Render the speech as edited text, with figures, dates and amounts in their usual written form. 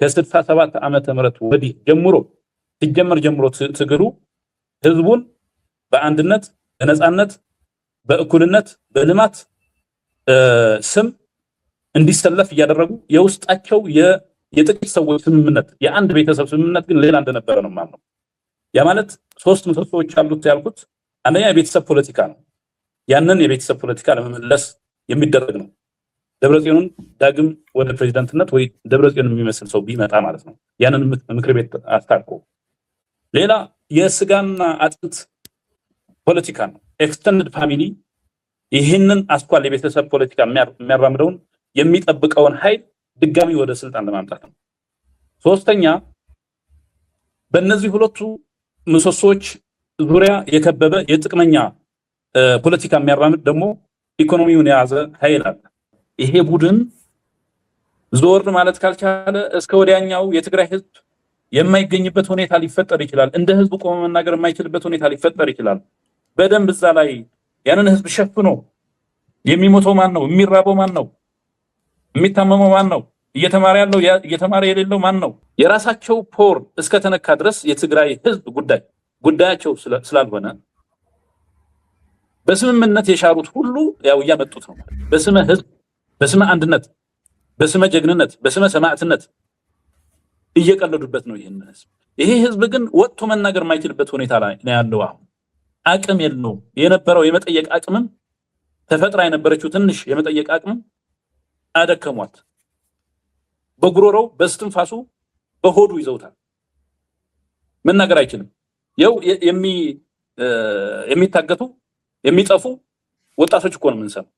ከ67 ዓመተ ምህረት ወዲህ ጀምሮ ሲጀመር ጀምሮ ትግሉ ህዝቡን በአንድነት በነጻነት በእኩልነት በልማት ስም እንዲሰለፍ ያደረጉ የውስጣቸው የጥቂት ሰዎች ስምምነት የአንድ ቤተሰብ ስምምነት ግን ሌላ እንደነበረ ነው ማለት ነው። ያ ማለት ሶስት ምሰሶዎች አሉት ያልኩት አንደኛ የቤተሰብ ፖለቲካ ነው። ያንን የቤተሰብ ፖለቲካ ለመመለስ የሚደረግ ነው። ደብረጽዮንን ዳግም ወደ ፕሬዝዳንትነት ወይ ደብረጽዮን የሚመስል ሰው ቢመጣ ማለት ነው ያንን ምክር ቤት አስታርቆ። ሌላ የስጋና አጥንት ፖለቲካ ነው። ኤክስተንድድ ፋሚሊ ይህንን አስኳል የቤተሰብ ፖለቲካ የሚያራምደውን የሚጠብቀውን ኃይል ድጋሚ ወደ ስልጣን ለማምጣት ነው። ሶስተኛ በእነዚህ ሁለቱ ምሰሶች ዙሪያ የከበበ የጥቅመኛ ፖለቲካ የሚያራምድ ደግሞ ኢኮኖሚውን የያዘ ኃይል አለ። ይሄ ቡድን ዞር ማለት ካልቻለ እስከ ወዲያኛው የትግራይ ህዝብ የማይገኝበት ሁኔታ ሊፈጠር ይችላል። እንደ ህዝብ ቆሞ መናገር የማይችልበት ሁኔታ ሊፈጠር ይችላል። በደንብ እዛ ላይ ያንን ህዝብ ሸፍኖ የሚሞተው ማን ነው? የሚራበው ማን ነው? የሚታመመው ማን ነው? እየተማረ ያለው እየተማረ የሌለው ማን ነው? የራሳቸው ፖር እስከ ተነካ ድረስ የትግራይ ህዝብ ጉዳያቸው ስላልሆነ በስምምነት የሻሩት ሁሉ ያው እያመጡት ነው። በስመ ህዝብ በስመ አንድነት በስመ ጀግንነት በስመ ሰማዕትነት እየቀለዱበት ነው ይሄን ህዝብ። ይሄ ህዝብ ግን ወጥቶ መናገር የማይችልበት ሁኔታ ላይ ነው ያለው። አሁን አቅም የለውም። የነበረው የመጠየቅ አቅምም ተፈጥራ የነበረችው ትንሽ የመጠየቅ አቅም አደከሟት። በጉሮሮው በስትንፋሱ በሆዱ ይዘውታል። መናገር አይችልም። ያው የሚታገቱ የሚጠፉ ወጣቶች እኮ ነው የምንሰማው።